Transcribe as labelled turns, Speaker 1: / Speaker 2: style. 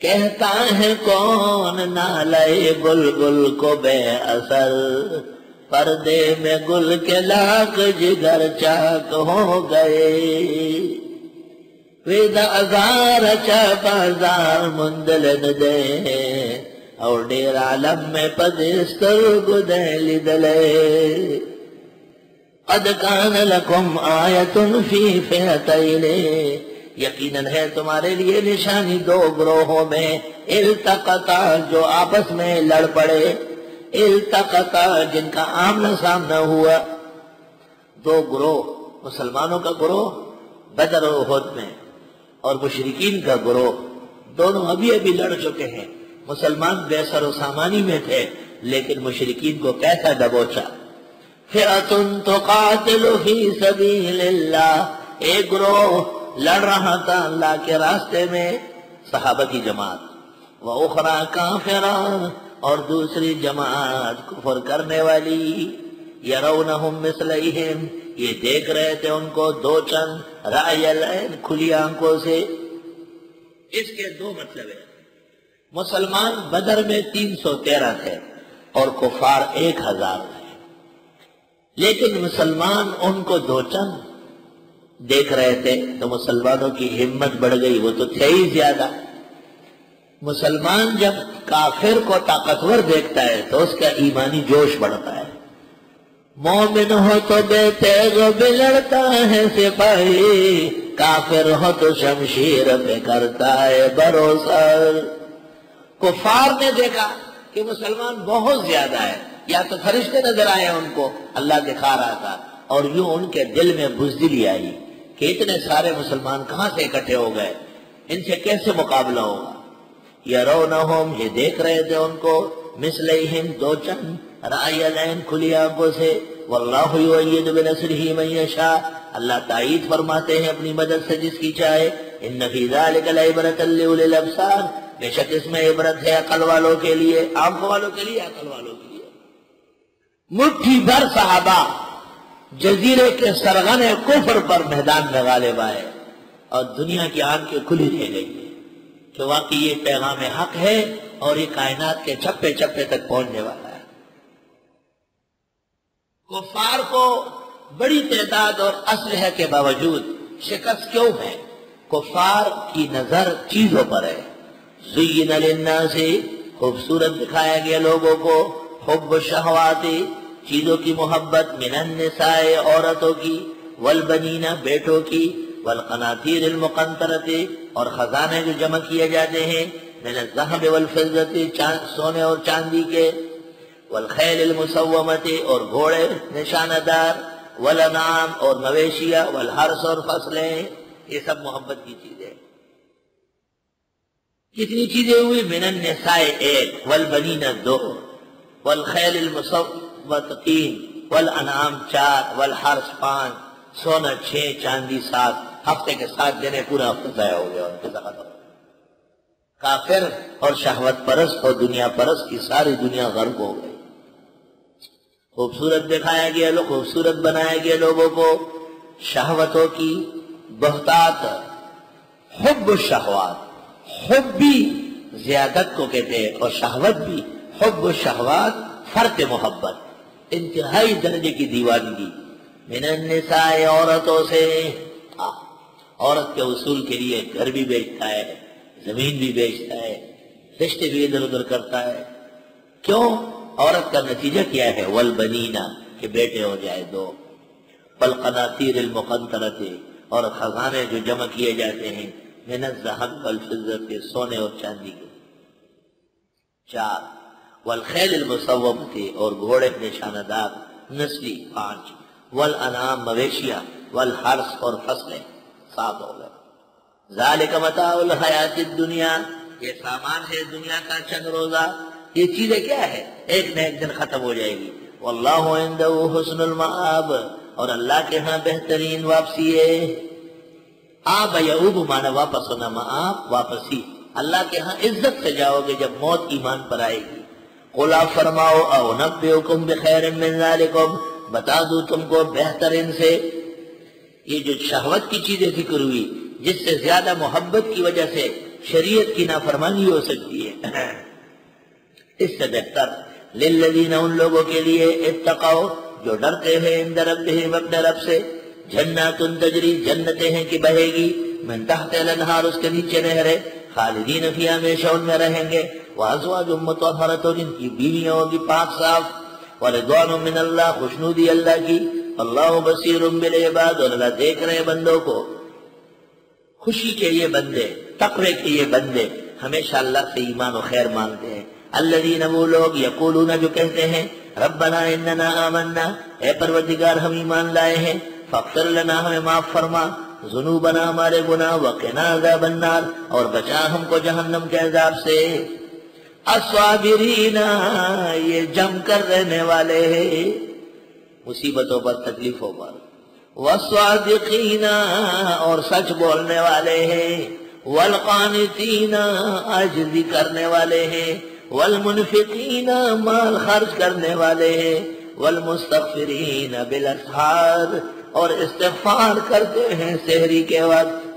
Speaker 1: کہتا ہے کون نالے بلبل کو بے اثر، پردے میں گل کے لاکھ جگر چاک ہو گئے، ویدا ازار چا بازار مندلن دے، اور ڈیر عالم میں پدستر گدے لدلے، قد کان لکم آیت فی فئتین، یقیناً ہے تمہارے لیے نشانی دو گروہوں میں، التقطا جو آپس میں لڑ پڑے، التقطا جن کا آمنا سامنا ہوا، دو گروہ، مسلمانوں کا گروہ بدر و احد میں اور مشرکین کا گروہ، دونوں ابھی ابھی لڑ چکے ہیں۔ مسلمان بے سر و سامانی میں تھے لیکن مشرکین کو کیسا دبوچا۔ فئۃ تقاتل فی سبیل اللہ، ایک گروہ لڑ رہا تھا اللہ کے راستے میں، صحابہ کی جماعت، وَأُخْرَى کافرہ، اور دوسری جماعت کفر کرنے والی، یرونہم مثلیہم، یہ دیکھ رہے تھے ان کو دو چند، رأی العین، کھلی آنکھوں سے۔ اس کے دو مطلب ہیں، مسلمان بدر میں 313 تھے اور کفار 1000 تھے، لیکن مسلمان ان کو دو چند دیکھ رہے تھے تو مسلمانوں کی ہمت بڑھ گئی، وہ تو تھے ہی زیادہ۔ مسلمان جب کافر کو طاقتور دیکھتا ہے تو اس کا ایمانی جوش بڑھتا ہے۔ مومن ہو تو بے تیغ بلڑتا ہے سپاہی، کافر ہو تو شمشیر پہ کرتا ہے بھروسہ۔ کفار نے دیکھا کہ مسلمان بہت زیادہ ہے، یا تو فرشتے نظر آئے ان کو، اللہ دکھا رہا تھا، اور یوں ان کے دل میں بزدلی آئی کہ اتنے سارے مسلمان کہاں سے اکٹھے ہو گئے، ان سے کیسے مقابلہ ہوگا۔ یرونہم، یہ دیکھ رہے تھے ان کو، مثلیہم، دو چند، رأی العین، کھلی آنکھوں سے، واللہ یؤید بنصرہ من یشاء، اللہ تائید فرماتے ہیں اپنی مدد سے جس کی چاہے۔ ان فی ذلک لعبرۃ لأولی الابصار، بے شک اس میں عبرت ہے عقل والوں کے لیے، آنکھوں والوں کے لیے، عقل والوں کے لیے۔ مٹھی بھر صحابہ جزیرے کے سرغن کفر پر میدان میں غالب آئے اور دنیا کی آنکھیں کھلی رہ گئی کہ واقعی یہ پیغام حق ہے اور یہ کائنات کے چپے چپے تک پہنچنے والا ہے۔ کفار کو بڑی تعداد اور اسلحہ کے باوجود شکست کیوں ہے؟ کفار کی نظر چیزوں پر ہے۔ زین للناس، خوبصورت دکھایا گیا لوگوں کو، حب الشہوات، چیزوں کی محبت، من النساء، عورتوں کی، والبنین، بیٹوں کی، والقناطیر المقنطرۃ، اور خزانے جو جمع کیے جاتے ہیں، من الذهب والفضة، سونے اور چاندی کے، والخیل المسومۃ، اور گھوڑے نشانہ دار، والانعام، اور مویشیاں، والحرث، اور فصلیں، یہ سب محبت کی چیزیں۔ کتنی چیزیں ہوئی؟ من النساء 1، والبنین 2، والخیل المسومۃ 3، والانعام 4، والحرث 5، سونا 6، چاندی 7، ہفتے کے 7 دن پورا ہفتہ ضائع ہو گیا ان کے ختم ہو گیا۔ کافر اور شہوت پرست اور دنیا پرست کی ساری دنیا غرق ہو گئی۔ خوبصورت دکھایا گیا، خوبصورت بنایا گیا لوگوں کو، شہوتوں کی بہتات، حب الشہوات، حب بھی زیادت کو کہتے ہیں اور شہوت بھی، حب الشہوات فرط محبت، انتہائی درجے کی دیوانگی۔ من النساء، عورتوں سے، عورت کے اصول کے لیے گھر بھی بیچتا ہے، زمین بھی بیچتا ہے، رشتے بھی ادھر ادھر کرتا ہے۔ کیوں؟ عورت کا نتیجہ کیا ہے؟ والبنین، کہ بیٹے ہو جائے 2، والقناطیر المقنطرۃ، اور خزانے جو جمع کیے جاتے ہیں، من الذهب والفضة، سونے اور چاندی کے، 4، والخیل المسومۃ، اور گھوڑے نشانہ دار نسلی، 5، والانعام، مویشیاں، والحرث، اور فصلیں، 7 ہو گئے۔ ذالک متاع الحیات الدنیا، یہ سامان ہے دنیا کا چند روزہ، یہ چیزیں کیا ہے؟ ایک نہ ایک دن ختم ہو جائے گی۔ واللہ عنده حسن المآب، اور اللہ کے ہاں بہترین واپسی ہے۔ آب یعوب مانا واپس ہونا، مآب واپسی، اللہ کے ہاں عزت سے جاؤ گے جب موت ایمان پر آئے گی۔ قل آپ فرماؤ، اونبئکم بخیر من ذالکم، بتا دوں تم کو بہتر ان سے۔ یہ جو شہوت کی چیزیں ذکر ہوئی، جس سے زیادہ محبت کی وجہ سے شریعت کی نافرمانی ہو سکتی ہے۔ اس سے بہتر للذین ان لوگوں کے لیے اتقوا جو ڈرتے ہیں عند ربہم اپنے رب سے، جنات تجری جنتیں ہیں کہ بہے گی من تحت الانہار اس کے نیچے نہریں، خالدین فیہا ہمیشہ ان میں رہیں گے، وازواج مطہرۃ جن کی بیویاں ہوگی پاک صاف، ورضوان من اللہ خوشنودی اللہ کی، اللہ بصیر بالعباد اور اللہ دیکھ رہے بندوں کو۔ خوشی کے یہ بندے، تقوی کے یہ بندے ہمیشہ اللہ سے ایمان و خیر مانگتے ہیں۔ الذین وہ لوگ یقولون جو کہتے ہیں ربنا اننا آمنا اے پروردگار ہم ایمان لائے ہیں، فاغفر لنا ہمیں معاف فرما، ذنوبنا ہمارے گناہ، وقنا عذاب النار اور بچا ہم کو جہنم کے عذاب سے۔ الصابرین یہ جم کر رہنے والے ہیں مصیبتوں پر تکلیفوں پر، والصادقین اور سچ بولنے والے ہیں، والقانتین عاجزی کرنے والے ہیں، والمنفقین مال خرچ کرنے والے ہیں، والمستغفرین بالاسحار اور استغفار کرتے ہیں سحری کے وقت۔